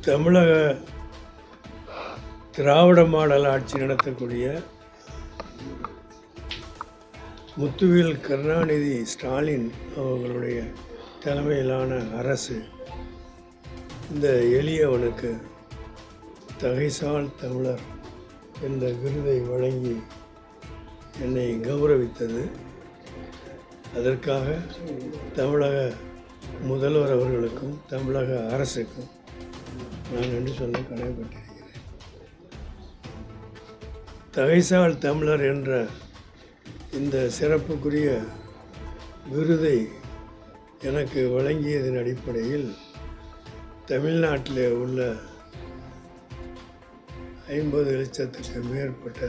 தமிழக திராவிட மாடல் ஆட்சி நடத்தக்கூடிய முத்துவேல் கருணாநிதி ஸ்டாலின் அவர்களுடைய தலைமையிலான அரசு இந்த எளியவனுக்கு தகைசால் தமிழர் என்ற விருதை வழங்கி என்னை கௌரவித்தது. அதற்காக தமிழக முதல்வர் அவர்களுக்கும் தமிழக அரசுக்கும் நான் நன்றி சொல்ல கடமைப்பட்டிருக்கிறேன். தகைசால் தமிழர் என்ற இந்த சிறப்புக்குரிய விருதை எனக்கு வழங்கியதன் அடிப்படையில் தமிழ்நாட்டில் உள்ள 50 லட்சத்துக்கு மேற்பட்ட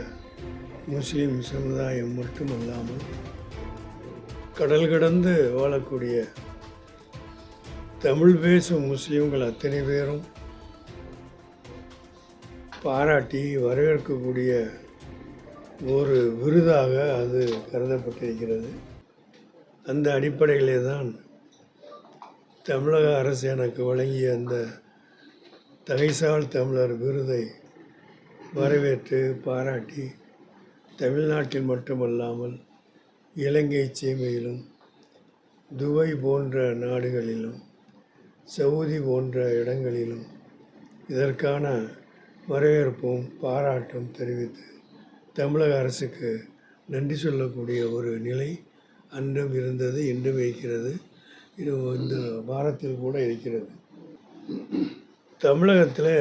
முஸ்லீம் சமுதாயம் மட்டுமல்லாமல் கடல் கடந்து வாழக்கூடிய தமிழ் பேசும் முஸ்லீம்கள் அத்தனை பேரும் பாராட்டி வரவேற்கக்கூடிய ஒரு விருதாக அது கருதப்பட்டிருக்கிறது. அந்த அடிப்படையிலே தான் தமிழக அரசு எனக்கு வழங்கிய அந்த தகைசால் தமிழர் விருதை வரவேற்று பாராட்டி தமிழ்நாட்டில் மட்டுமல்லாமல் இலங்கை சீமையிலும் துபாய் போன்ற நாடுகளிலும் சவுதி போன்ற இடங்களிலும் இதற்கான வரவேற்பும் பாராட்டும் தெரிவித்து தமிழக அரசுக்கு நன்றி சொல்லக்கூடிய ஒரு நிலை அன்றும் இருந்தது, இன்றும் இருக்கிறது, இது இந்த வாரத்தில் கூட இருக்கிறது. தமிழகத்தில்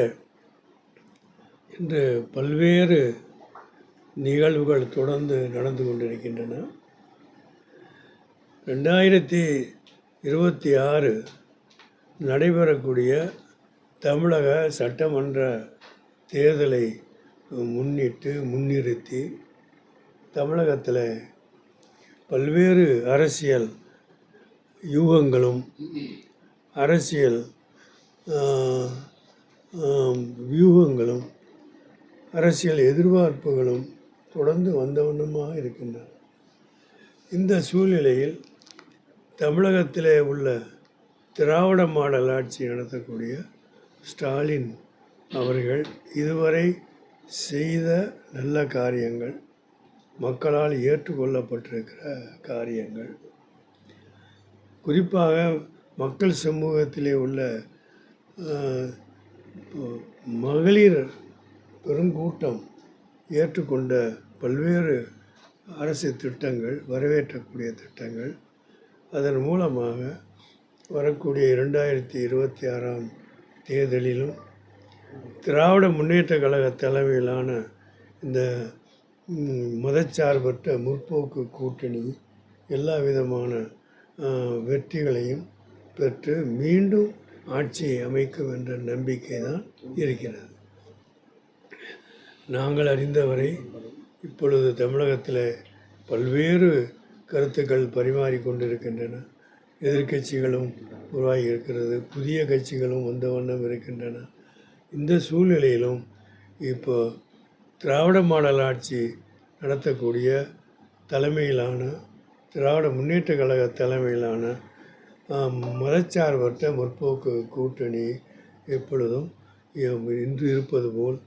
இன்று பல்வேறு நிகழ்வுகள் தொடர்ந்து நடந்து கொண்டிருக்கின்றன. 2026 நடைபெறக்கூடிய தமிழக சட்டமன்ற தேர்தலை முன்னிறுத்தி தமிழகத்தில் பல்வேறு அரசியல் யூகங்களும் அரசியல் வியூகங்களும் அரசியல் எதிர்பார்ப்புகளும் தொடர்ந்து வந்தவண்ணமாக இருக்கின்றன. இந்த சூழ்நிலையில் தமிழகத்திலே உள்ள திராவிட மாடல் ஆட்சி நடத்தக்கூடிய ஸ்டாலின் அவர்கள் இதுவரை செய்த நல்ல காரியங்கள், மக்களால் ஏற்றுக்கொள்ளப்பட்டிருக்கிற காரியங்கள், குறிப்பாக மக்கள் சமூகத்திலே உள்ள மகளிர் பெருங்கூட்டம் ஏற்றுக்கொண்ட பல்வேறு அரசு திட்டங்கள், வரவேற்றக்கூடிய திட்டங்கள், அதன் மூலமாக வரக்கூடிய 2026 தேர்தலிலும் திராவிட முன்னேற்ற கழக தலைமையிலான இந்த மதச்சார்பற்ற முற்போக்கு கூட்டணி எல்லா விதமான வெற்றிகளையும் பெற்று மீண்டும் ஆட்சியை அமைக்கும் என்ற நம்பிக்கை தான் இருக்கிறது. நாங்கள் அறிந்தவரை இப்பொழுது தமிழகத்தில் பல்வேறு கருத்துக்கள் பரிமாறிக்கொண்டிருக்கின்றன. எதிர்க்கட்சிகளும் உருவாகி இருக்கிறது, புதிய கட்சிகளும் வந்த வண்ணம் இருக்கின்றன. இந்த சூழ்நிலையிலும் இப்போ திராவிட மாடல் ஆட்சி நடத்தக்கூடிய தலைமையிலான திராவிட முன்னேற்ற கழக தலைமையிலான மதச்சார்பற்ற முற்போக்கு கூட்டணி எப்பொழுதும் இன்று இருப்பது போல்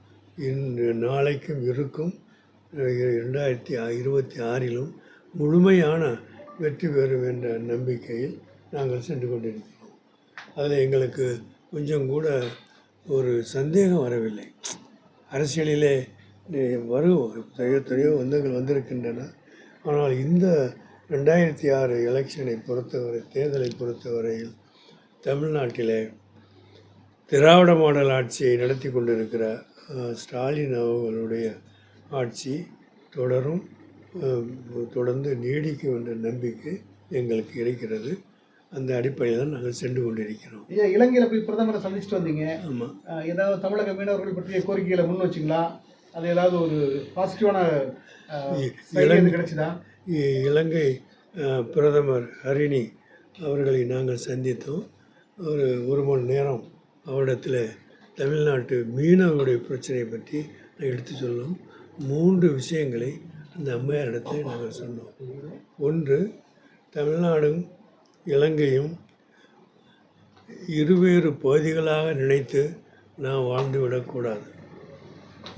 இன்று நாளைக்கும் இருக்கும். 2026 முழுமையான வெற்றி பெறும் என்ற நம்பிக்கையில் நாங்கள் சென்று கொண்டிருக்கிறோம். அதில் எங்களுக்கு கொஞ்சம் கூட ஒரு சந்தேகம் வரவில்லை. அரசியலிலே எத்தனையோ வந்திருக்கின்றன. ஆனால் இந்த 2006 எலெக்ஷனை பொறுத்தவரை, தேர்தலை பொறுத்தவரையில் தமிழ்நாட்டிலே திராவிட மாடல் ஆட்சியை நடத்தி கொண்டிருக்கிற ஸ்டாலின் அவர்களுடைய ஆட்சி தொடர்ந்து நீடிக்கும் என்ற நம்பிக்கை எங்களுக்கு இருக்கிறது. அந்த அடிப்படையில் தான் நாங்கள் சென்று கொண்டிருக்கிறோம். இலங்கையில் போய் பிரதமரை சந்திச்சுட்டு வந்தீங்க. ஆமாம். ஏதாவது தமிழக மீனவர்கள் பற்றிய கோரிக்கைகளை முன் வச்சிங்களா? அது ஏதாவது ஒரு பாசிட்டிவான கிடைச்சுதா? இலங்கை பிரதமர் ஹரிணி அவர்களை நாங்கள் சந்தித்தோம். ஒரு மணி நேரம் அவரிடத்தில் தமிழ்நாட்டு மீனவருடைய பிரச்சனையை பற்றி எடுத்து சொன்னோம். 3 விஷயங்களை அந்த அம்மையாரிடத்தில் நாங்கள் சொன்னோம். ஒன்று, தமிழ்நாடும் இலங்கையும் இருவேறு பகுதிகளாக நினைத்து நாம் வாழ்ந்து விடக்கூடாது.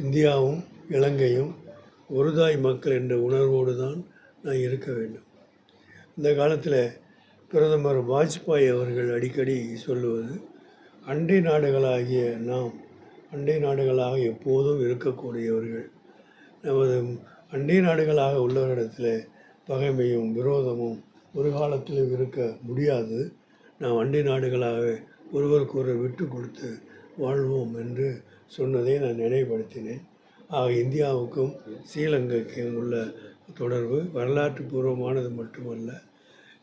இந்தியாவும் இலங்கையும் ஒரு தாய் மக்கள் என்ற உணர்வோடு தான் நான் இருக்க வேண்டும். இந்த காலத்தில் பிரதமர் வாஜ்பாய் அவர்கள் அடிக்கடி சொல்லுவது, அண்டை நாடுகளாகிய நாம் அண்டை நாடுகளாக எப்போதும் இருக்கக்கூடியவர்கள். நமது அண்டை நாடுகளாக உள்ளவரிடத்தில் பகைமையும் விரோதமும் ஒரு காலத்திலும் இருக்க முடியாது. நாம் அண்டை நாடுகளாக ஒருவருக்கொருவர் விட்டு கொடுத்து வாழ்வோம் என்று சொன்னதை நான் நினைவுபடுத்தினேன். ஆக இந்தியாவுக்கும் ஸ்ரீலங்கைக்கும் உள்ள தொடர்பு வரலாற்று பூர்வமானது மட்டுமல்ல,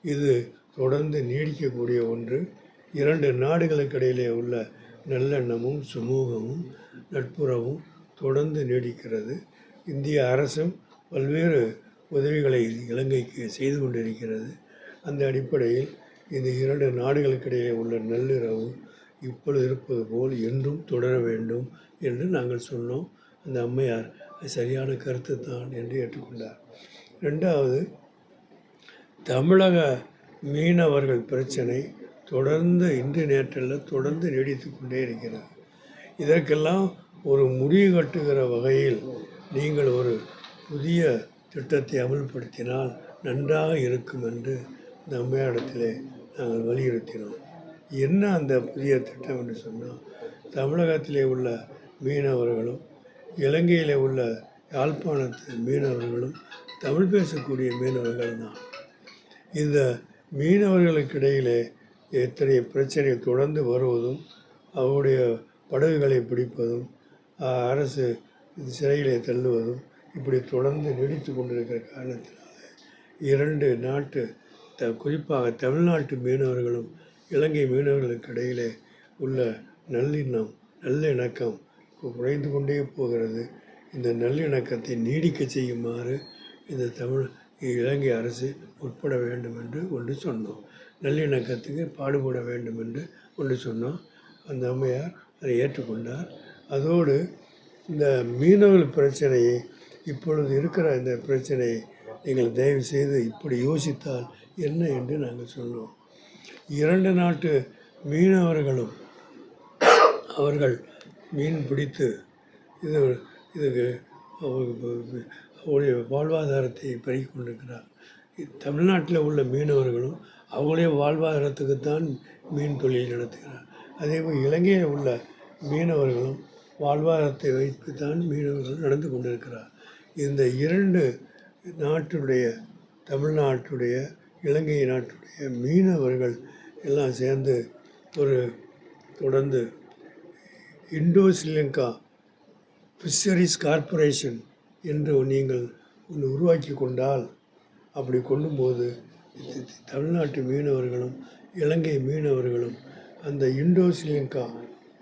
இது தொடர்ந்து நீடிக்கக்கூடிய ஒன்று. இரண்டு நாடுகளுக்கு இடையிலே உள்ள நல்லெண்ணமும் சுமூகமும் நட்புறவும் தொடர்ந்து நீடிக்கிறது. இந்திய அரசும் பல்வேறு உதவிகளை இலங்கைக்கு செய்து கொண்டிருக்கிறது. அந்த அடிப்படையில் இந்த இரண்டு நாடுகளுக்கு இடையே உள்ள நல்லுறவு இப்பொழுது இருப்பது போல் என்றும் தொடர வேண்டும் என்று நாங்கள் சொன்னோம். அந்த அம்மையார் சரியான கருத்து தான் என்று ஏற்றுக்கொண்டார். ரெண்டாவது, தமிழக மீனவர்கள் பிரச்சனை தொடர்ந்து இன்று நேற்றல்ல தொடர்ந்து நீடித்து கொண்டே இருக்கிறது. இதற்கெல்லாம் ஒரு முடிவு கட்டுகிற வகையில் நீங்கள் ஒரு புதிய திட்டத்தை அமல்படுத்தினால் நன்றாக இருக்கும் என்று இந்த அம்மையாரிடத்திலே நாங்கள் வலியுறுத்தினோம். என்ன அந்த புதிய திட்டம் என்று சொன்னால், தமிழகத்திலே உள்ள மீனவர்களும் இலங்கையில் உள்ள யாழ்ப்பாணத்து மீனவர்களும் தமிழ் பேசக்கூடிய மீனவர்கள் தான். இந்த மீனவர்களுக்கு இடையிலே எத்தனை பிரச்சனைகள் தொடர்ந்து வருவதும், அவருடைய படகுகளை பிடிப்பதும், அரசு சிறையிலே தள்ளுவதும் இப்படி தொடர்ந்து நீடித்து கொண்டிருக்கிற காரணத்தினால இரண்டு நாட்டு குறிப்பாக தமிழ்நாட்டு மீனவர்களும் இலங்கை மீனவர்களுக்கு இடையிலே உள்ள நல்லிணக்கம் குறைந்து கொண்டே போகிறது. இந்த நல்லிணக்கத்தை நீடிக்க செய்யுமாறு இந்த இலங்கை அரசு உட்பட வேண்டும் என்று ஒன்று சொன்னோம். நல்லிணக்கத்துக்கு பாடுபட வேண்டும் என்று ஒன்று சொன்னோம். அந்த அம்மையார் அதை ஏற்றுக்கொண்டார். அதோடு இந்த மீனவர்கள் பிரச்சனையை, இப்பொழுது இருக்கிற இந்த பிரச்சனையை நீங்கள் தயவு செய்து இப்படி யோசித்தால் என்ன என்று நாங்கள் சொன்னோம். இரண்டு நாட்டு மீனவர்களும் அவர்கள் மீன் பிடித்து இதுக்கு அவருடைய வாழ்வாதாரத்தை பெருக்கிக் கொண்டிருக்கிறார். தமிழ்நாட்டில் உள்ள மீனவர்களும் அவங்களுடைய வாழ்வாதாரத்துக்குத்தான் மீன் தொழில் நடத்துகிறார். அதேபோல் இலங்கையில் உள்ள மீனவர்களும் வாழ்வாதாரத்தை வைத்துத்தான் மீனவர்கள் நடந்து கொண்டிருக்கிறார். இந்த இரண்டு நாட்டுடைய, தமிழ்நாட்டுடைய இலங்கை நாட்டுடைய மீனவர்கள் எல்லாம் சேர்ந்து ஒரு தொடர்ந்து இண்டோ ஸ்ரீலங்கா ஃபிஷரிஸ் கார்ப்பரேஷன் என்று நீங்கள் ஒன்று உருவாக்கி கொண்டால், அப்படி கொள்ளும்போது தமிழ்நாட்டு மீனவர்களும் இலங்கை மீனவர்களும் அந்த இண்டோ ஸ்ரீலங்கா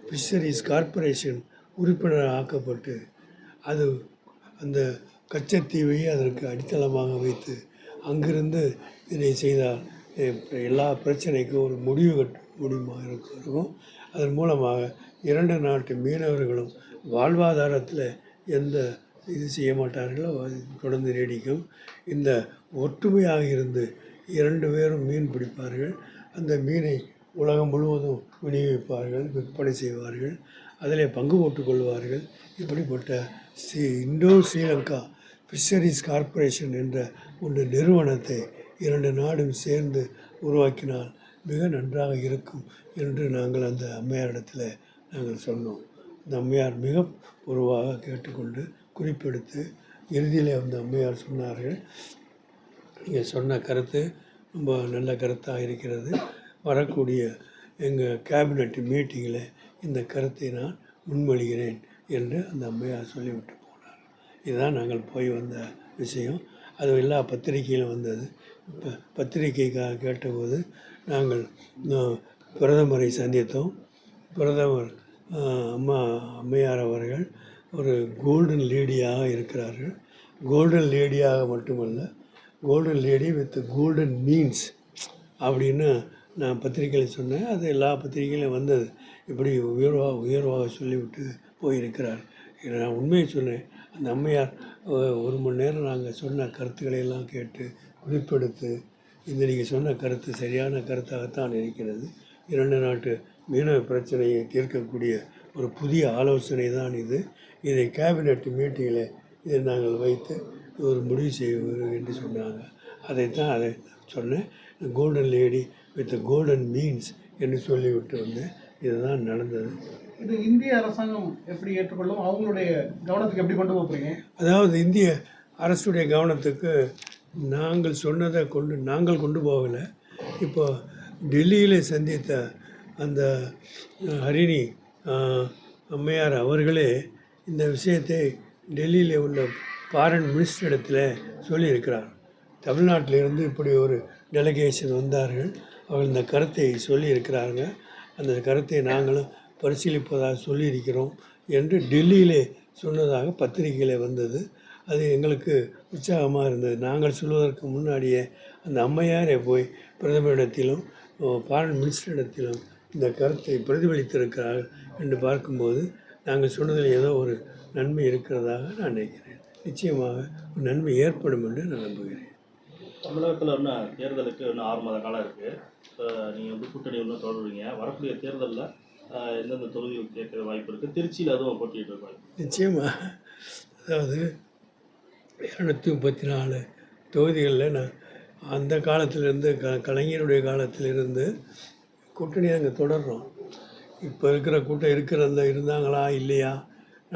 ஃபிஷரிஸ் கார்ப்பரேஷன் உறுப்பினர் ஆக்கப்பட்டு அது அந்த கச்சத்தீவையே அதற்கு அடித்தளமாக வைத்து அங்கிருந்து இதை செய்தால் எல்லா பிரச்சனைக்கும் ஒரு முடிவு கட்ட முடியுமா இருக்கும். அதன் மூலமாக இரண்டு நாட்டு மீனவர்களும் வாழ்வாதாரத்தில் எந்த இது செய்ய மாட்டார்களோ அது தொடர்ந்து நீடிக்கும். இந்த ஒற்றுமையாக இருந்து இரண்டு பேரும் மீன் பிடிப்பார்கள். அந்த மீனை உலகம் முழுவதும் விநியோகிப்பார்கள், விற்பனை செய்வார்கள், அதில் பங்கு போட்டுக் கொள்வார்கள். இப்படிப்பட்ட இண்டோ ஸ்ரீலங்கா ஃபிஷரிஸ் கார்ப்பரேஷன் என்ற ஒரு நிறுவனத்தை இரண்டு நாடும் சேர்ந்து உருவாக்கினால் மிக நன்றாக இருக்கும் என்று நாங்கள் அந்த அம்மையாரிடத்தில் நாங்கள் சொன்னோம். அந்த அம்மையார் மிக பொதுவாக கேட்டுக்கொண்டு குறிப்பெடுத்து இறுதியில் அந்த அம்மையார் சொன்னார்கள், நீங்கள் சொன்ன கருத்து ரொம்ப நல்ல கருத்தாக இருக்கிறது. வரக்கூடிய எங்கள் கேபினட் மீட்டிங்கில் இந்த கருத்தை நான் முன்மொழிகிறேன் என்று அந்த அம்மையார் சொல்லிவிட்டு போனார். இதுதான் நாங்கள் போய் வந்த விஷயம். அது எல்லா பத்திரிகையிலும் வந்தது. இப்போ பத்திரிகைக்காக கேட்டபோது நாங்கள் பிரதமரை சந்தித்தோம். பிரதமர் அம்மையார் அவர்கள் ஒரு கோல்டன் லேடியாக இருக்கிறார்கள். கோல்டன் லேடியாக மட்டுமல்ல, golden lady with golden means அப்படின்னு நான் பத்திரிகையில் சொன்னேன். அது எல்லா பத்திரிகையிலும் வந்தது. இப்படி உயர்வாக சொல்லிவிட்டு போயிருக்கிறார். நான் உண்மையை சொன்னேன். அந்த அம்மையார் ஒரு மணி நேரம் நாங்கள் சொன்ன கருத்துக்களை எல்லாம் கேட்டு குறிப்பெடுத்து, இந்த நீங்கள் சொன்ன கருத்து சரியான கருத்தாகத்தான் இருக்கிறது. இரண்டு நாட்டு மீனவ பிரச்சனையை தீர்க்கக்கூடிய ஒரு புதிய ஆலோசனை தான் இது. இதை கேபினெட் மீட்டிங்கில் இதை நாங்கள் வைத்து ஒரு முடிவு செய்வோம் என்று சொன்னாங்க. அதை சொன்னேன். Golden lady with golden means என்று சொல்லிவிட்டு வந்தேன். இதுதான் நடந்தது. இது இந்திய அரசாங்கம் எப்படி ஏற்றுக்கொள்ளும், அவங்களுடைய கவனத்துக்கு எப்படி கொண்டு போகிறீங்க? அதாவது இந்திய அரசுடைய கவனத்துக்கு நாங்கள் கொண்டு போகலை. இப்போ டெல்லியில் சந்தித்த அந்த ஹரிணி அம்மையார் அவர்களே இந்த விஷயத்தை டெல்லியில் உள்ள ஃபாரின் மினிஸ்டர் இடத்துல சொல்லியிருக்கிறார். தமிழ்நாட்டிலிருந்து இப்படி ஒரு டெலிகேஷன் வந்தார்கள், அவர்கள் இந்த கருத்தை சொல்லியிருக்கிறாங்க. அந்த கருத்தை நாங்களும் பரிசீலிப்பதாக சொல்லியிருக்கிறோம் என்று டெல்லியிலே சொன்னதாக பத்திரிகையில் வந்தது. அது எங்களுக்கு உற்சாகமாக இருந்தது. நாங்கள் சொல்வதற்கு முன்னாடியே அந்த அம்மையாரை போய் பிரதமரிடத்திலும் ஃபாரின் மினிஸ்டரிடத்திலும் இந்த கருத்தை பிரதிபலித்திருக்கிறார்கள் என்று பார்க்கும்போது நாங்கள் சொன்னதில் ஏதோ ஒரு நன்மை இருக்கிறதாக நான் நினைக்கிறேன். நிச்சயமாக ஒரு நன்மை ஏற்படும் என்று நான் நம்புகிறேன். தமிழகத்தில் இன்னும் தேர்தலுக்கு இன்னும் 6 மாத காலம் இருக்குது. இப்போ நீங்கள் கூட்டணி இன்னும் தொடருவீங்க. வரக்கூடிய தேர்தலில் எந்தெந்த தொகுதிகள் கேட்குற வாய்ப்பு இருக்குது? திருச்சியில் அதுவும் போட்டியிட்டு இருப்பாங்க. நிச்சயமாக. அதாவது 234 தொகுதிகளில் நான் அந்த காலத்திலிருந்து கலைஞருடைய காலத்திலிருந்து கூட்டணி நாங்கள் தொடர்றோம். இப்போ இருக்கிற கூட்டம் இருந்தாங்களா இல்லையா,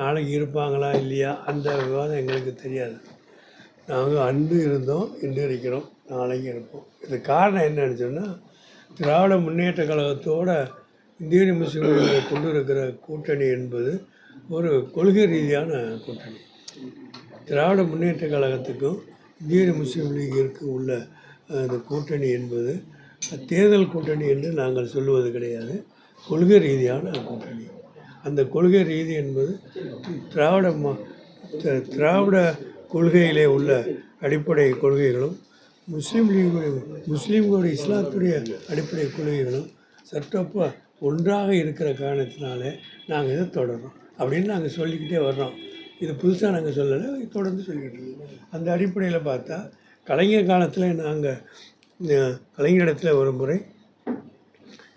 நாளைக்கு இருப்பாங்களா இல்லையா, அந்த விவாதம் எங்களுக்கு தெரியாது. நாங்கள் அன்று இருந்தோம், இன்று இருக்கிறோம், நாளைக்கு இருப்போம். இது காரணம் என்னன்னு சொன்னால், திராவிட முன்னேற்ற கழகத்தோட இந்திய முஸ்லீம் லீகை கொண்டு இருக்கிற கூட்டணி என்பது ஒரு கொள்கை ரீதியான கூட்டணி. திராவிட முன்னேற்ற கழகத்துக்கும் இந்திய முஸ்லீம் லீகிற்கும் உள்ள அந்த கூட்டணி என்பது தேர்தல் கூட்டணி என்று நாங்கள் சொல்லுவது கிடையாது, கொள்கை ரீதியான கூட்டணி. அந்த கொள்கை ரீதி என்பது திராவிட கொள்கையிலே உள்ள அடிப்படை கொள்கைகளும் முஸ்லீம்களுடைய இஸ்லாத்துடைய அடிப்படை கொள்கைகளும் சற்றப்ப ஒன்றாக இருக்கிற காரணத்தினாலே நாங்கள் இதை தொடர்றோம் அப்படின்னு நாங்கள் சொல்லிக்கிட்டே வர்றோம். இது புதுசாக நாங்கள் சொல்லலை, தொடர்ந்து சொல்லிக்கிட்டு இருக்கோம். அந்த அடிப்படையில் பார்த்தா கலைஞர் காலத்தில் நாங்கள் கலைஞரிடத்தில் ஒரு முறை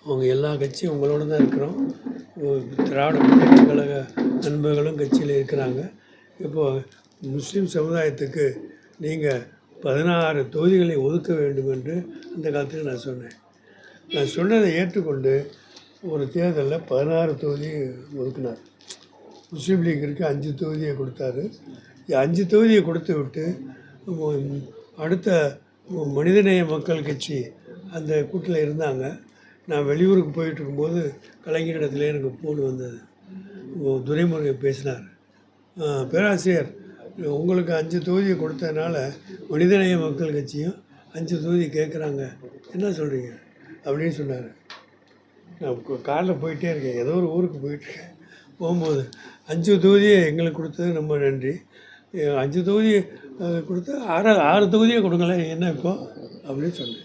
அவங்க எல்லா கட்சியும் உங்களோட தான் இருக்கிறோம், திராவிட முன்னேற்ற கழக நண்பர்களும் கட்சியில் இருக்கிறாங்க, இப்போது முஸ்லீம் சமுதாயத்துக்கு நீங்கள் 16 தொகுதிகளை ஒதுக்க வேண்டும் என்று அந்த காலத்தில் நான் சொன்னேன். நான் சொன்னதை ஏற்றுக்கொண்டு ஒரு தேர்தலில் 16 தொகுதி ஒதுக்கினார். முஸ்லீம் லீக்கிற்கு 5 தொகுதியை கொடுத்தாரு. 5 தொகுதியை கொடுத்து விட்டு அடுத்த மனிதநேய மக்கள் கட்சி அந்த கூட்டில் இருந்தாங்க. நான் வெளியூருக்கு போயிட்டு இருக்கும்போது கலைஞரிடத்துல எனக்கு ஃபோன் வந்தது. துரைமுருகன் பேசினார், பேராசிரியர் உங்களுக்கு 5 தொகுதியை கொடுத்ததுனால மனிதநேய மக்கள் கட்சியும் 5 தொகுதி கேட்குறாங்க, என்ன சொல்கிறீங்க அப்படின்னு சொன்னார். நான் காரில் போயிட்டே இருக்கேன், ஏதோ ஒரு ஊருக்கு போயிட்டுருக்கேன். போகும்போது 5 தொகுதியை எங்களுக்கு கொடுத்தது ரொம்ப நன்றி, 5 தொகுதி கொடுத்து 6 தொகுதியை கொடுங்களேன் என்ன இப்போ அப்படின்னு சொன்னேன்.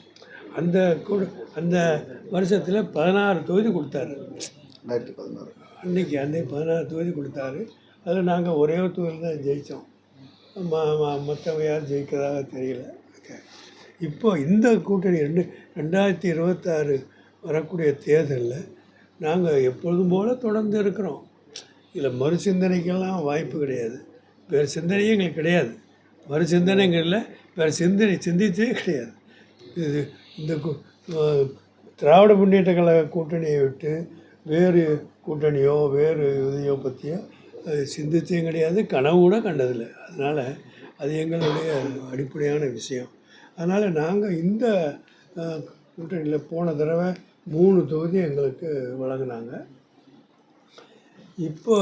அந்த வருஷத்தில் 16 தொகுதி கொடுத்தாரு. 2016 அன்றைக்கி 16 தொகுதி கொடுத்தாரு. அதில் நாங்கள் ஒரே ஒரு தொகுதியில் தான் ஜெயித்தோம், மற்றவங்க யாரும் ஜெயிக்கிறதாக தெரியல. இப்போ இந்த கூட்டணி 2026 வரக்கூடிய தேர்தலில் நாங்கள் எப்பொழுதும் போல் தொடர்ந்து இருக்கிறோம். இதில் மறுசிந்தனைக்கெல்லாம் வாய்ப்பு கிடையாது, வேறு சிந்தனையே எங்களுக்கு கிடையாது. மறுசிந்தனைங்களில் வேறு சிந்தித்தே கிடையாது. இது இந்த திராவிட முன்னேற்ற கழக கூட்டணியை விட்டு வேறு கூட்டணியோ வேறு இதையோ பற்றியோ சிந்தித்தையும் கிடையாது, கனவு கூட கண்டதில்லை. அதனால் அது எங்களுடைய அடிப்படையான விஷயம். அதனால் நாங்கள் இந்த கூட்டணியில் போன தடவை 3 தொகுதி எங்களுக்கு வழங்கினாங்க. இப்போ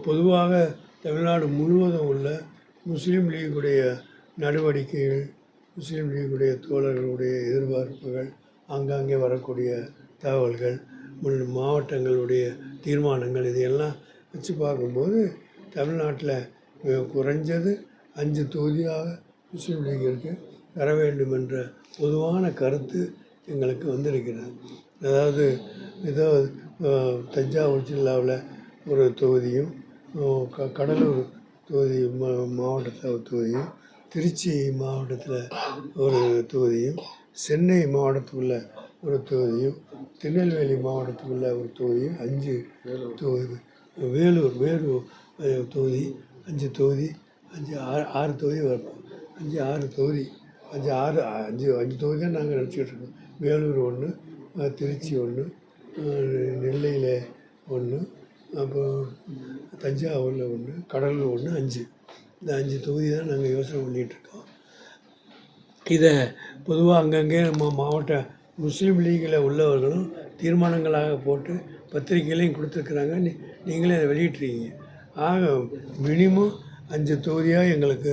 பொதுவாக தமிழ்நாடு முழுவதும் உள்ள முஸ்லீம் லீகுடைய நடவடிக்கைகள், முஸ்லீம் லீகுடைய தோழர்களுடைய எதிர்பார்ப்புகள், ஆங்காங்கே வரக்கூடிய தகவல்கள், மாவட்டங்களுடைய தீர்மானங்கள், இதையெல்லாம் வச்சு பார்க்கும்போது தமிழ்நாட்டில் குறைஞ்சது 5 தொகுதியாக முஸ்லீம் லீகிற்கு வர வேண்டும் என்ற பொதுவான கருத்து எங்களுக்கு வந்திருக்கிறது. அதாவது ஏதோ தஞ்சாவூர் ஜில்லாவில் ஒரு தொகுதியும், கடலூர் தொகுதி மாவட்டத்தில் ஒரு தொகுதியும், திருச்சி மாவட்டத்தில் ஒரு தொகுதியும், சென்னை மாவட்டத்தில் உள்ள ஒரு தொகுதியும், திருநெல்வேலி மாவட்டத்துக்குள்ள ஒரு தொகுதியும், 5 தொகுதி, வேலூர் தொகுதி 5 தொகுதி, 6 தொகுதி வைப்போம். 6 தொகுதி, 5 தொகுதி தான் நாங்கள் நினச்சிக்கிட்டு இருக்கோம். வேலூர் 1, திருச்சி 1, நெல்லையில் 1, அப்புறம் தஞ்சாவூரில் 1, கடலூர் 1, 5. இந்த 5 தொகுதி தான் நாங்கள் யோசனை பண்ணிகிட்ருக்கோம். இதை பொதுவாக அங்கங்கே நம்ம மாவட்ட முஸ்லீம் லீகில் உள்ளவர்களும் தீர்மானங்களாக போட்டு பத்திரிகைகளையும் கொடுத்துருக்குறாங்க. நீங்களே அதை வெளியிட்ருக்கீங்க. ஆக மினிமம் 5 தொகுதியாக எங்களுக்கு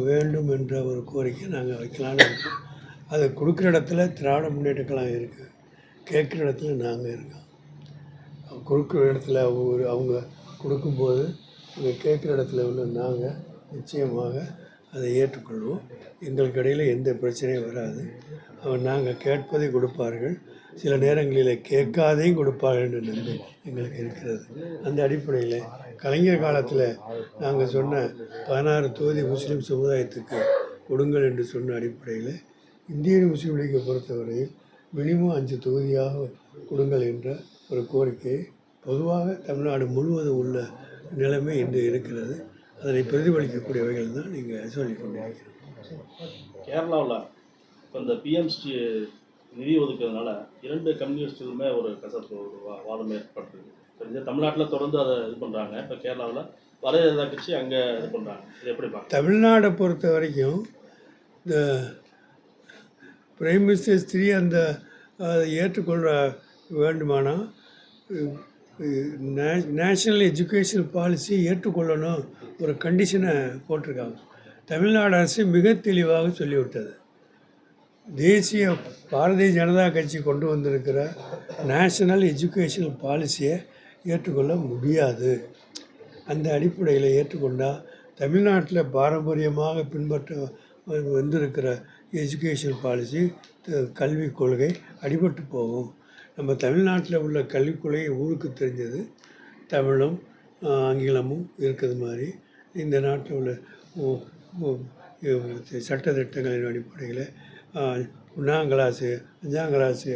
வேண்டும் என்ற ஒரு கோரிக்கை நாங்கள் வைக்கலான்னு இருக்கோம். அதை கொடுக்குற இடத்துல திராவிட முன்னேற்ற கழகம் இருக்குது, கேட்குற இடத்துல நாங்கள் இருக்கோம். கொடுக்குற இடத்துல அவங்க கொடுக்கும்போது கேட்குற இடத்துல உள்ள நாங்கள் நிச்சயமாக அதை ஏற்றுக்கொள்வோம். எங்களுக்கு இடையில் எந்த பிரச்சனையும் வராது. நாங்கள் கேட்பதை கொடுப்பார்கள், சில நேரங்களில் கேட்காதையும் கொடுப்பார்கள் என்ற நம்பிக்கை எங்களுக்கு இருக்கிறது. அந்த அடிப்படையில் கலைஞர் காலத்தில் நாங்கள் சொன்ன 16 தொகுதி முஸ்லீம் சமுதாயத்துக்கு கொடுங்கள் என்று சொன்ன அடிப்படையில் இந்தியன் முஸ்லீம் லீக்கை பொறுத்தவரையில் மினிமம் 5 தொகுதியாக கொடுங்கள் என்ற ஒரு கோரிக்கையை பொதுவாக தமிழ்நாடு முழுவதும் உள்ள நிலைமை இன்று இருக்கிறது. அதனை பிரதிபலிக்கக்கூடியவைகள் தான் நீங்கள் சொல்லிக் கொண்டிருக்கிறோம். கேரளாவில் இப்போ இந்த பிஎம்சி நிதி ஒதுக்கிறதுனால 2 கம்யூனிஸ்டுகளுமே ஒரு கசப்பு ஒரு வாதம் ஏற்பட்டிருக்கு. தெரிஞ்ச தமிழ்நாட்டில் தொடர்ந்து அதை இது பண்ணுறாங்க. இப்போ கேரளாவில் பாரதிய ஜனதா கட்சி அங்கே இது பண்ணுறாங்க. இது எப்படி பார்க்க? தமிழ்நாடை பொறுத்த வரைக்கும் இந்த பிரைம் மினிஸ்டர் ஸ்திரீ அந்த ஏற்றுக்கொள்ள வேண்டுமானால் நேஷ்னல் எஜுகேஷன் பாலிசி ஏற்றுக்கொள்ளணும் ஒரு கண்டிஷனை போட்டிருக்காங்க. தமிழ்நாடு அரசு மிக தெளிவாக சொல்லிவிட்டது. தேசிய பாரதிய ஜனதா கட்சி கொண்டு வந்திருக்கிற நேஷ்னல் எஜுகேஷன் பாலிசியை ஏற்றுக்கொள்ள முடியாது. அந்த அடிப்படையில் ஏற்றுக்கொண்டால் தமிழ்நாட்டில் பாரம்பரியமாக பின்பற்ற வந்திருக்கிற எஜுகேஷன் பாலிசி, கல்விக் கொள்கை அடிபட்டு போகும். நம்ம தமிழ்நாட்டில் உள்ள கல்விக் கொள்கை ஊருக்கு தெரிஞ்சது. தமிழும் ஆங்கிலமும் இருக்கிறது மாதிரி இந்த நாட்டில் உள்ள சட்டத்திட்டங்களின் அடிப்படையில் 1ஆம் கிளாஸு, 5ஆம் கிளாஸு,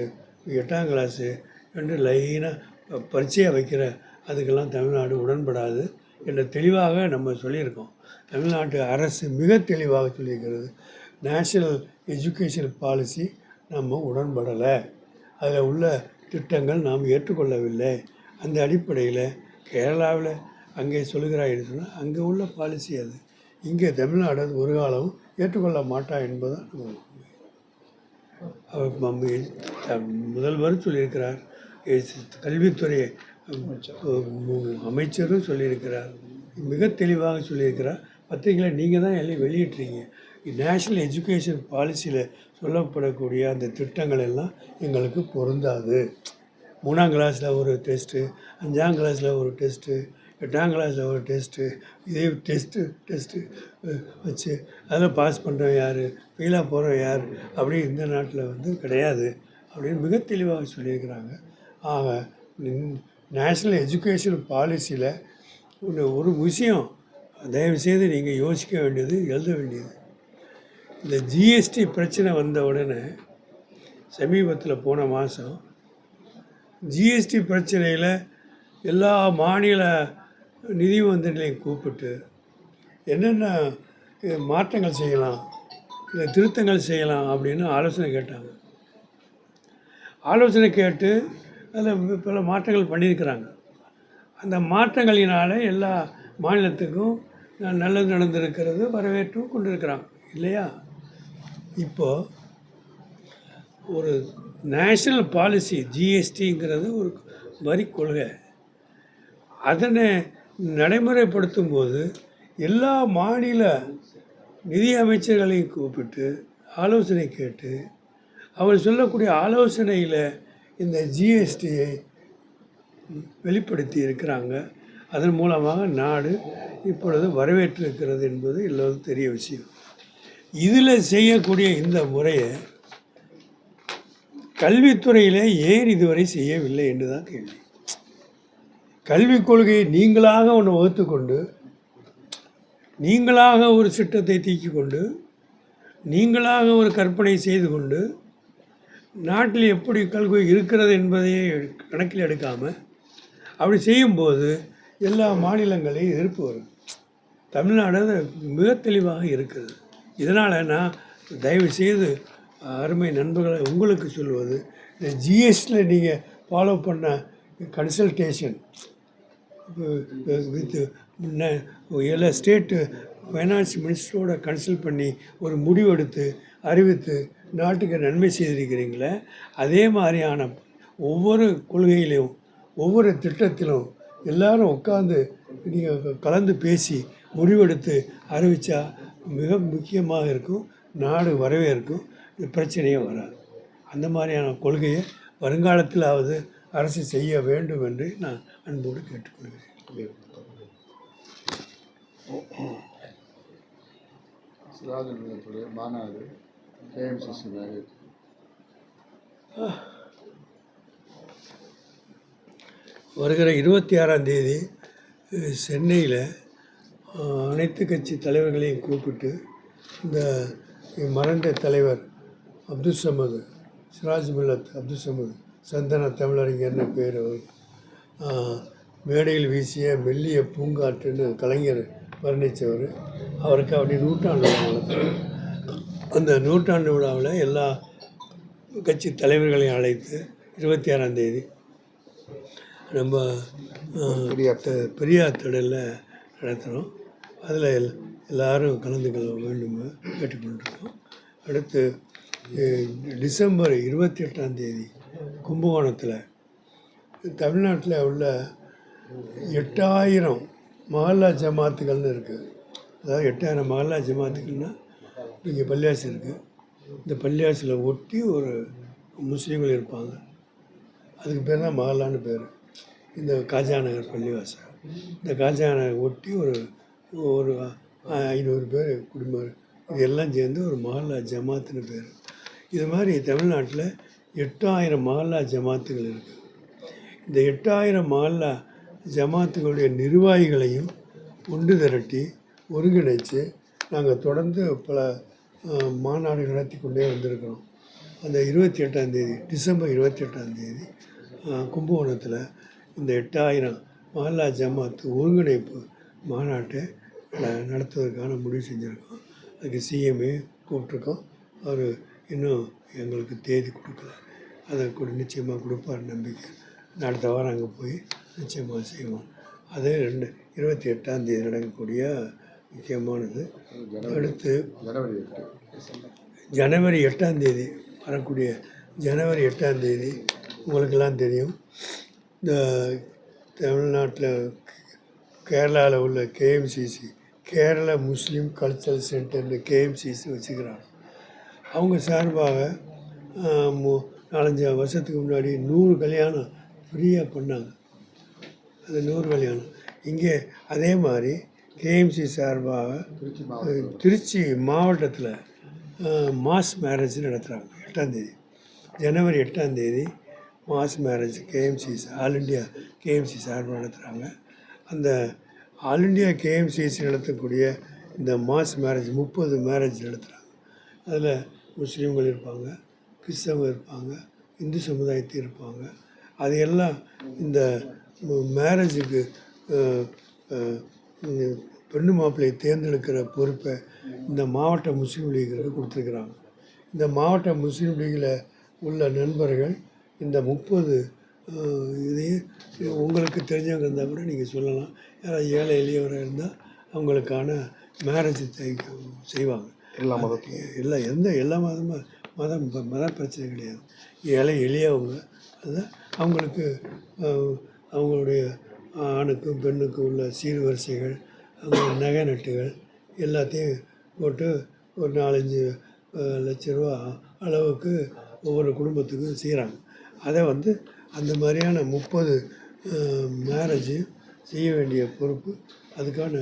8ஆம் கிளாஸு என்று லைனாக பரீட்சையாக வைக்கிற அதுக்கெல்லாம் தமிழ்நாடு உடன்படாது என்ற தெளிவாக நம்ம சொல்லியிருக்கோம். தமிழ்நாட்டு அரசு மிக தெளிவாக சொல்லியிருக்கிறது. நேஷ்னல் எஜுகேஷன் பாலிசி நம்ம உடன்படலை, அதில் உள்ள திட்டங்கள் நாம் ஏற்றுக்கொள்ளவில்லை. அந்த அடிப்படையில் கேரளாவில் அங்கே சொல்லுகிறாய் சொன்னால் அங்கே உள்ள பாலிசி அது. இங்கே தமிழ்நாடு அது ஒரு காலமும் ஏற்றுக்கொள்ள மாட்டா என்பதுதான் அவர் முதல்வர் சொல்லியிருக்கிறார், கல்வித்துறை அமைச்சரும் சொல்லியிருக்கிறார், மிக தெளிவாக சொல்லியிருக்கிறார். பத்திரிகைகளை நீங்கள் தான் எல்லாம் வெளியிட்றீங்க. நேஷ்னல் எஜுகேஷன் பாலிசியில் சொல்லப்படக்கூடிய அந்த திட்டங்கள் எல்லாம் எங்களுக்கு பொருந்தாது. 3ஆம் கிளாஸில் ஒரு டெஸ்ட்டு, 5ஆம் கிளாஸில் ஒரு டெஸ்ட்டு, 8ஆம் கிளாஸில் ஒரு டெஸ்ட்டு, இதே டெஸ்ட்டு வச்சு அதில் பாஸ் பண்ணுறவன் யார், ஃபெயிலாக போகிறவன் யார் அப்படி இந்த நாட்டில் கிடையாது அப்படின்னு மிக தெளிவாக சொல்லியிருக்கிறாங்க. ஆக நேஷ்னல் எஜுகேஷன் பாலிசியில் ஒரு விஷயம் தயவுசெய்து நீங்கள் யோசிக்க வேண்டியது, எழுத வேண்டியது, இந்த ஜிஎஸ்டி பிரச்சனை வந்த உடனே சமீபத்தில் போன மாதம் ஜிஎஸ்டி பிரச்சனையில் எல்லா மாநில நிதி மந்திரிகளையும் கூப்பிட்டு என்னென்ன மாற்றங்கள் செய்யலாம், இல்லை திருத்தங்கள் செய்யலாம் அப்படின்னு ஆலோசனை கேட்டாங்க. ஆலோசனை கேட்டு அதில் பல மாற்றங்கள் பண்ணியிருக்கிறாங்க. அந்த மாற்றங்களினால் எல்லா மாநிலத்துக்கும் நல்லது நடந்திருக்கிறது, வரவேற்றும் கொண்டிருக்கிறாங்க இல்லையா? இப்போது ஒரு நேஷ்னல் பாலிசி ஜிஎஸ்டிங்கிறது ஒரு வரி கொள்கை, அதனை நடைமுறைப்படுத்தும் போது எல்லா மாநில நிதி அமைச்சர்களையும் கூப்பிட்டு ஆலோசனை கேட்டு அவர் சொல்லக்கூடிய ஆலோசனையில் இந்த ஜிஎஸ்டியை வெளிப்படுத்தி இருக்கிறாங்க. அதன் மூலமாக நாடு இப்பொழுது வரவேற்றிருக்கிறது என்பது எல்லோரும் தெரிய விஷயம். இதில் செய்யக்கூடிய இந்த முறையை கல்வித்துறையில் ஏன் இதுவரை செய்யவில்லை என்று தான் கேள்வி. கல்விக் கொள்கையை நீங்களாக ஒன்று வகுத்துக்கொண்டு, நீங்களாக ஒரு திட்டத்தை தீக்கிக் கொண்டு, நீங்களாக ஒரு கற்பனை செய்து கொண்டு நாட்டில் எப்படி கல்வி இருக்கிறது என்பதையே கணக்கில் எடுக்காமல் அப்படி செய்யும்போது எல்லா மாநிலங்களையும் எதிர்ப்பு வரும். தமிழ்நாடு அது மிக தெளிவாக இருக்குது. இதனால் நான் தயவு செய்து அருமை நண்பர்களை உங்களுக்கு சொல்வது, இந்த ஜிஎஸ்டியில் நீங்கள் ஃபாலோ பண்ண கன்சல்டேஷன் வித் எல்லா ஸ்டேட்டு ஃபைனான்ஸ் மினிஸ்டரோட கன்சல்ட் பண்ணி ஒரு முடிவெடுத்து அறிவித்து நாட்டுக்கு நன்மை செய்திருக்கிறீங்களே, அதே மாதிரியான ஒவ்வொரு கொள்கையிலும் ஒவ்வொரு திட்டத்திலும் எல்லாரும் உட்காந்து நீங்கள் கலந்து பேசி முடிவெடுத்து அறிவித்தா மிக முக்கியமாக இருக்கும். நாடு வரவேற்கும், இது பிரச்சனையே வராது. அந்த மாதிரியான கொள்கையை வருங்காலத்திலாவது அரசு செய்ய வேண்டும் என்று நான் அன்போடு கேட்டுக்கொள்கிறேன். சிராஜனுடைய மாநாடு கேஎம்சிசி மேரேஜ் வருகிற 26ஆம் தேதி சென்னையில் அனைத்து கட்சி தலைவர்களையும் கூப்பிட்டு இந்த மறைந்த தலைவர் அப்துல் சமது, சிராஜ் மில்லத் அப்துல் சமது, சந்தன தமிழறிஞர்னு பேர் அவர், மேடையில் வீசிய மெல்லிய பூங்காற்றுன்னு கலைஞர் வர்ணித்தவர். அவருக்கு அப்படி நூற்றாண்டு விழா நடத்துகிறோம். அந்த நூற்றாண்டு விழாவில் எல்லா கட்சி தலைவர்களையும் அழைத்து 26ஆம் தேதி நம்ம பெரியார் திடலில் நடத்துகிறோம். அதில் எல்லாரும் கலந்துக்கொள்ள வேண்டும் கேட்டுக்கொண்டிருக்கோம். அடுத்து டிசம்பர் 28ஆம் தேதி கும்பகோணத்தில் தமிழ்நாட்டில் உள்ள 8000 மஹல்லா ஜமாத்துகள்னு இருக்குது. அதாவது 8000 மஹல்லா ஜமாத்துகள்னால் இங்கே பள்ளியாசு இருக்குது. இந்த பள்ளியாசில் ஒட்டி ஒரு முஸ்லீம்கள் இருப்பாங்க. அதுக்கு பேர் தான் மஹல்லான்னு பேர். இந்த காஜா நகர் பள்ளிவாசல், இந்த காஜா நகர் ஒட்டி ஒரு 500 பேர் குடும்பம், இது எல்லாம் சேர்ந்து ஒரு மஹல்லா ஜமாத்துன்னு பேர். இது மாதிரி தமிழ்நாட்டில் 8000 மஹல்லா ஜமாத்துகள் இருக்குது. இந்த 8000 மஹல்லா ஜமாத்துகளுடைய நிர்வாகிகளையும் ஒன்று திரட்டி ஒருங்கிணைச்சு நாங்கள் தொடர்ந்து பல மாநாடு நடத்தி கொண்டே வந்திருக்கிறோம். அந்த 28ஆம் தேதி டிசம்பர் 28ஆம் தேதி கும்பகோணத்தில் இந்த 8000 மஹல்லா ஜமாத்து ஒருங்கிணைப்பு மாநாட்டை நடத்துவதற்கான முடிவு செஞ்சுருக்கோம். அதுக்கு சிஎம்ஏ கூப்பிட்ருக்கோம். அவர் இன்னும் எங்களுக்கு தேதி கொடுக்கல. அதை நிச்சயமாக கொடுப்பார் நம்பிக்கை. அடுத்த வாரம் அங்கே போய் நிச்சயமாக செய்வோம். அது 28ஆம் தேதி நடக்கக்கூடிய முக்கியமானது. அடுத்து ஜனவரி 8ஆம் தேதி வரக்கூடிய ஜனவரி 8ஆம் தேதி உங்களுக்கெல்லாம் தெரியும், இந்த தமிழ்நாட்டில் கேரளாவில் உள்ள கேஎம்சிசி, கேரளா முஸ்லீம் கல்ச்சரல் சென்டர்னு கேஎம்சிசி வச்சுக்கிறாங்க. அவங்க சார்பாக 4-5 வருஷத்துக்கு முன்னாடி 100 கல்யாணம் ஃப்ரீயாக பண்ணாங்க. அது 100 கல்யாணம். இங்கே அதே மாதிரி கேஎம்சி சார்பாக திருச்சி மாவட்டத்தில் மாஸ் மேரேஜ் நடத்துகிறாங்க. 8ஆம் தேதி ஜனவரி 8ஆம் தேதி mass marriage KMC all India KMC சார்பாக நடத்துகிறாங்க. அந்த ஆல் இண்டியா கேஎம்சிசி நடத்தக்கூடிய இந்த மாஸ் மேரேஜ் 30 மேரேஜ் நடத்துகிறாங்க. அதில் முஸ்லீம்கள் இருப்பாங்க, கிறிஸ்தவங்க இருப்பாங்க, இந்து சமுதாயத்தில் இருப்பாங்க. அதையெல்லாம் இந்த மேரேஜுக்கு பெண்ணு மாப்பிள்ளையை தேர்ந்தெடுக்கிற பொறுப்பை இந்த மாவட்ட முஸ்லீம் லீகிற்கு கொடுத்துருக்குறாங்க. இந்த மாவட்ட முஸ்லீம் லீகில் உள்ள நண்பர்கள் இந்த 30 இதையும் உங்களுக்கு தெரிஞ்சவங்க இருந்தால் கூட நீங்கள் சொல்லலாம். யாராவது ஏழை எளியவராக இருந்தால் அவங்களுக்கான மேரேஜ் செய்வாங்க. எல்லா மத பிரச்சனை கிடையாது. ஏழை எளியவங்க அதுதான் அவங்களுக்கு அவங்களுடைய ஆணுக்கும் பெண்ணுக்கும் உள்ள சீர்வரிசைகள், அவங்க நகை நட்டுகள் எல்லாத்தையும் போட்டு ஒரு 4-5 லட்ச ரூபா அளவுக்கு ஒவ்வொரு குடும்பத்துக்கும் செய்கிறாங்க. அதை அந்த மாதிரியான 30 மேரேஜ் செய்ய வேண்டிய பொறுப்பு, அதுக்கான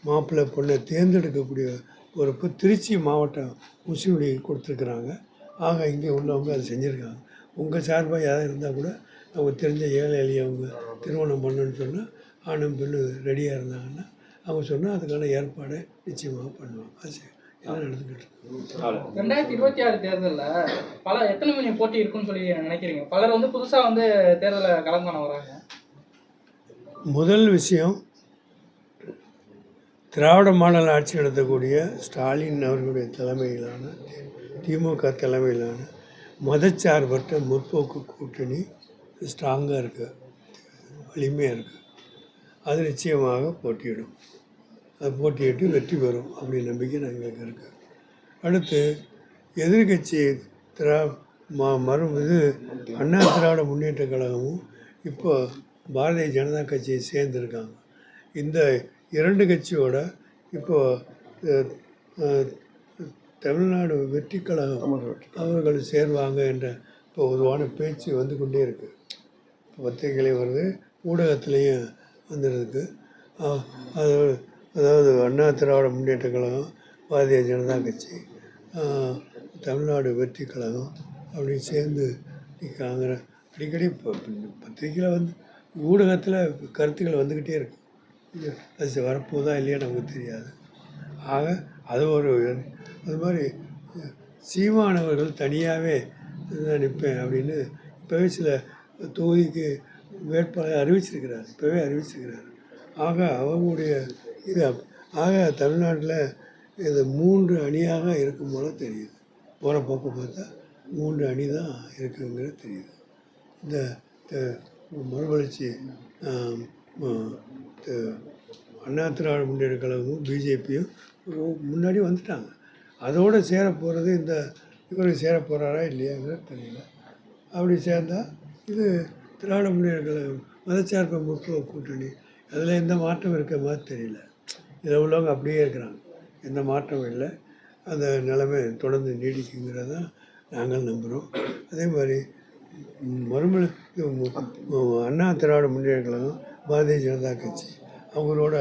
மாப்பிள்ளை பொண்ணை தேர்ந்தெடுக்கக்கூடிய பொறுப்பு திருச்சி மாவட்டம் முஸ்லீம் லீக் கொடுத்துருக்குறாங்க. ஆக இங்கே உள்ளவங்க அதை செஞ்சுருக்காங்க. உங்கள் சார்பாக யாராவது இருந்தால் கூட அவங்க தெரிஞ்ச ஏழை எளியவங்க திருமணம் பண்ணணுன்னு சொன்னால் ஆணும் பெண்ணும் ரெடியாக இருந்தாங்கன்னா அவங்க சொன்னால் அதுக்கான ஏற்பாடை நிச்சயமாக பண்ணுவாங்க. அது இதான் நடந்துக்கிட்டு இருக்கு. 2026 தேர்தலில் எத்தனை மணி போட்டி இருக்குன்னு சொல்லி நினைக்கிறீங்க? பலர் வந்து புதுசாக வந்து தேர்தலில் கலந்து காண வராங்க. முதல் விஷயம், திராவிட மாடல் ஆட்சி நடத்தக்கூடிய ஸ்டாலின் அவர்களுடைய தலைமையிலான திமுக தலைமையிலான மதச்சார்பற்ற முற்போக்கு கூட்டணி ஸ்ட்ராங்காக இருக்குது, வலிமையாக இருக்குது. அது நிச்சயமாக போட்டியிடும். அது போட்டியிட்டு வெற்றி பெறும் அப்படி நம்பிக்கை எங்களுக்கு இருக்குது. அடுத்து எதிர்கட்சி அண்ணா திராவிட முன்னேற்ற கழகமும் இப்போ பாரதிய ஜனதா கட்சியை சேர்ந்துருக்காங்க. இந்த 2 கட்சியோட இப்போ தமிழ்நாடு வெற்றி கழகம் அவர்கள் சேருவாங்க என்ற இப்போ பொதுவான பேச்சு வந்து கொண்டே இருக்குது. பத்திரிகையிலையும் வருது, ஊடகத்திலையும் வந்துருக்கு. அதாவது அண்ணா திராவிட முன்னேற்ற கழகம், பாரதிய ஜனதா கட்சி, தமிழ்நாடு வெற்றி கழகம் அப்படி சேர்ந்து நிற்காங்கிற அடிக்கடி பத்திரிக்கையில் வந்து ஊடகத்தில் கருத்துக்கள் வந்துக்கிட்டே இருக்கு. அது வரப்போதா இல்லையா நமக்கு தெரியாது. ஆக அது ஒரு அது மாதிரி சீமானவர்கள் தனியாகவே நிற்பேன் அப்படின்னு இப்போவே சில தொகுதிக்கு வேட்பாளர் அறிவிச்சிருக்கிறார். ஆக அவங்களுடைய இது தமிழ்நாட்டில் இது 3 அணியாக இருக்கும் போல தெரியுது. போகிற போக்கு பார்த்தா 3 அணி தான் இருக்குங்கிறது தெரியுது. இந்த மறுமலர்ச்சி அண்ணா திராவிட முன்னேற்ற கழகமும் பிஜேபியும் முன்னாடி வந்துட்டாங்க. அதோடு சேர போகிறது இவருக்கு சேர போகிறாரா இல்லையாங்கிறது தெரியல. அப்படி சேர்ந்தால் இது திராவிட முன்னேற்ற கழகம் மதச்சார்பு முற்போக்கு கூட்டணி, அதில் எந்த மாற்றம் இருக்கிற மாதிரி தெரியல. இதில் உள்ளவங்க அப்படியே இருக்கிறாங்க, எந்த மாற்றமும் இல்லை. அந்த நிலைமை தொடர்ந்து நீடிக்குங்கிறதான் நாங்கள் நம்புகிறோம். அதே மாதிரி அண்ணா திராவிட முன்னேற்ற கழகம், பாரதிய ஜனதா கட்சி அவங்களோட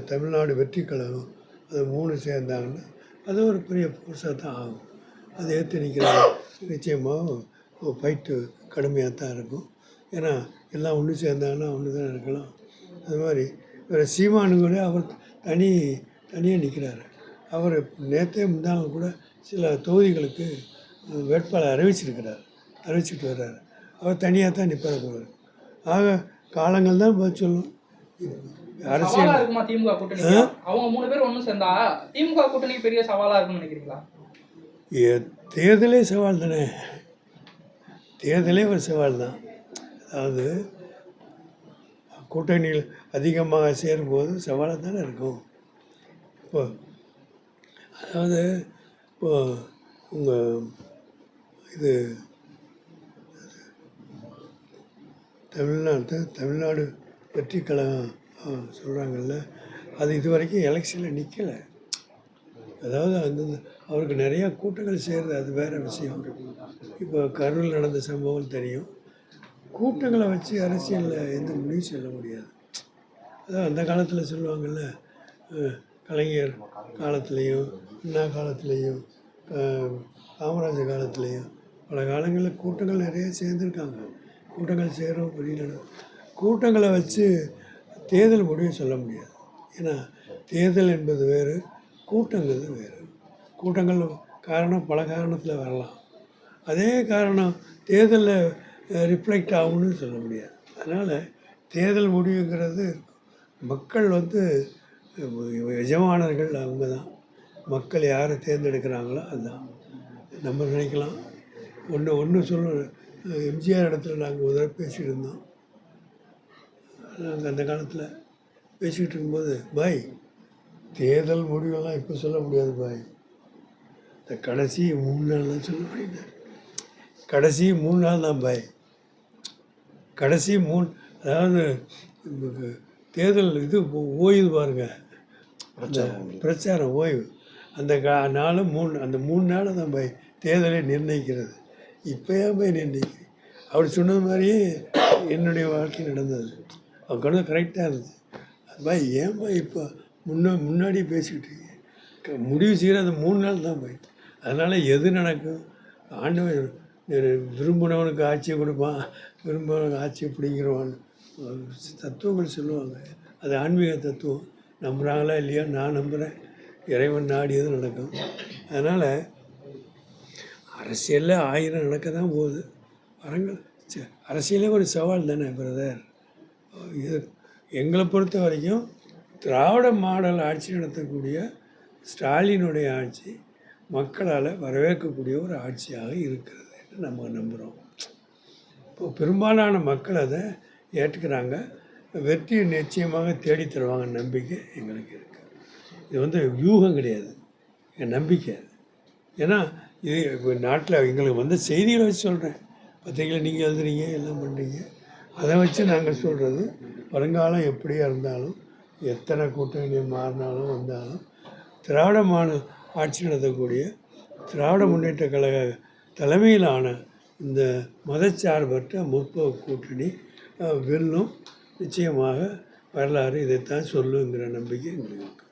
தமிழ்நாடு வெற்றி கழகம் அது 3 சேர்ந்தாங்கன்னா அது ஒரு பெரிய ஃபோர்ஸாக தான் ஆகும். அதை ஏற்று நிற்கிறாங்க. நிச்சயமாக ஃபைட்டு கடுமையாக தான் இருக்கும். ஏன்னா எல்லாம் ஒன்று சேர்ந்தாங்கன்னா ஒன்று தான் இருக்கலாம். அது மாதிரி வேறு சீமானுங்களே அவர் தனியாக நிற்கிறாரு. அவர் நேற்றே முந்தாலும் கூட சில தொகுதிகளுக்கு வேட்பாளர் அறிவிச்சிட்டு வர்றாரு. அவர் தனியாக தான் நிற்பார் போல. ஆக காலங்கள் தான் பதில் சொல்லும். அரசியல் இருக்குமா திமுக கூட்டணி? அவங்க 3 பேர் ஒன்று சேர்ந்தா திமுக கூட்டணி பெரிய சவாலாக இருக்கும்னு நினைக்கிறீங்களா? தேர்தலே சவால் தானே, தேர்தலே ஒரு சவால் தான். அதாவது கூட்டணியில் அதிகமாக சேரும்போது சவாலாக தானே இருக்கும். உங்கள் இது தமிழ்நாடு வெற்றி கழகம் சொல்கிறாங்கல்ல, அது இது வரைக்கும் எலெக்ஷனில் நிற்கலை. அதாவது அவருக்கு நிறையா கூட்டங்கள் சேருது, அது வேறு விஷயம். இப்போ கரூரில் நடந்த சம்பவம் தெரியும். கூட்டங்களை வச்சு அரசியலில் எந்த முடிவும் சொல்ல முடியாது. அதாவது அந்த காலத்தில் சொல்லுவாங்கள்ல, கலைஞர் காலத்துலேயும் அண்ணா காலத்துலேயும் காமராஜர் காலத்துலேயும் பல காலங்களில் கூட்டங்கள் நிறைய சேர்ந்துருக்காங்க. கூட்டங்கள் சேரும் பெரிய கூட்டங்களை வச்சு தேர்தல் முடிவு சொல்ல முடியாது. ஏன்னா தேர்தல் என்பது வேறு, கூட்டங்கிறது வேறு. கூட்டங்கள் பல காரணத்தில் வரலாம். அதே காரணம் தேர்தலில் ரிஃப்ளெக்ட் ஆகும்னு சொல்ல முடியாது. அதனால் தேர்தல் முடிவுங்கிறது மக்கள் எஜமானர்கள் அவங்க தான். மக்கள் யாரை தேர்ந்தெடுக்கிறாங்களோ அதுதான். நம்ம நினைக்கலாம் ஒன்று சொல்ல எம்ஜிஆர் இடத்துல நாங்கள் ஒரு தடவை பேசிகிட்டு இருந்தோம். நாங்கள் அந்த காலத்தில் பேசிக்கிட்டு இருக்கும்போது, பாய் தேர்தல் முடிவெல்லாம் இப்போ சொல்ல முடியாது பாய், இந்த கடைசி 3 நாள் தான் சொல்ல முடியுது. கடைசி 3 நாள் தான் பாய். கடைசி 3 அதாவது தேர்தல் இது ஓய்வு பாருங்க, அந்த பிரச்சாரம் ஓய்வு, அந்த நாள் அந்த 3 நாள் தான் பாய் தேர்தலை நிர்ணயிக்கிறது. இப்போ ஏன் போய் நிர்ணயிக்கிறேன் அப்படி சொன்னது மாதிரியே என்னுடைய வாழ்க்கை நடந்தது. அவங்க கணக்கு கரெக்டாக இருந்துச்சு. அது பாய் ஏன் பாய் இப்போ முன்னாடி பேசிக்கிட்டு இருக்கீங்க, முடிவு செய்கிற அந்த 3 நாள் தான் பாய். அதனால் எது நடக்கும், ஆண்டவன் விரும்பினவனுக்கு ஆட்சியை கொடுப்பான், விரும்பினவனுக்கு ஆட்சியை பிடிங்கிறவான்னு தத்துவங்கள் சொல்லுவாங்க. அது ஆன்மீக தத்துவம். நம்புகிறாங்களா இல்லையா, நான் நம்புகிறேன். இறைவன் நாடியது நடக்கும். அதனால் அரசியலில் 1000 நடக்க தான் போகுது. வரங்கள் அரசியலே ஒரு சவால் தானே பிரதர். இது எங்களை பொறுத்த வரைக்கும் திராவிட மாடல் ஆட்சி நடத்தக்கூடிய ஸ்டாலினுடைய ஆட்சி மக்களால் வரவேற்கக்கூடிய ஒரு ஆட்சியாக இருக்கிறது என்று நம்ம நம்புகிறோம். இப்போ பெரும்பாலான மக்கள் அதை ஏற்றுக்கிறாங்க. வெற்றியை நிச்சயமாக தேடி தருவாங்க நம்பிக்கை எங்களுக்கு இருக்குது. இது வந்து யூகம் கிடையாது, என் நம்பிக்கை. ஏன்னா இது இப்போ நாட்டில் எங்களுக்கு வந்து செய்திகளை வச்சு சொல்கிறேன். பத்திரிகையில் நீங்கள் எழுதுறீங்க, எல்லாம் பண்ணுறீங்க. அதை வச்சு நாங்கள் சொல்கிறது வருங்காலம் எப்படியா இருந்தாலும், எத்தனை கூட்டணி மாறினாலும் வந்தாலும், திராவிட மாடல் ஆட்சி நடத்தக்கூடிய திராவிட முன்னேற்ற கழக தலைமையிலான இந்த மதச்சார்பற்ற முற்போக்கு கூட்டணி வெல்லும். நிச்சயமாக வரலாறு இதைத்தான் சொல்லுங்கிற நம்பிக்கை எங்களுக்கு இருக்குது.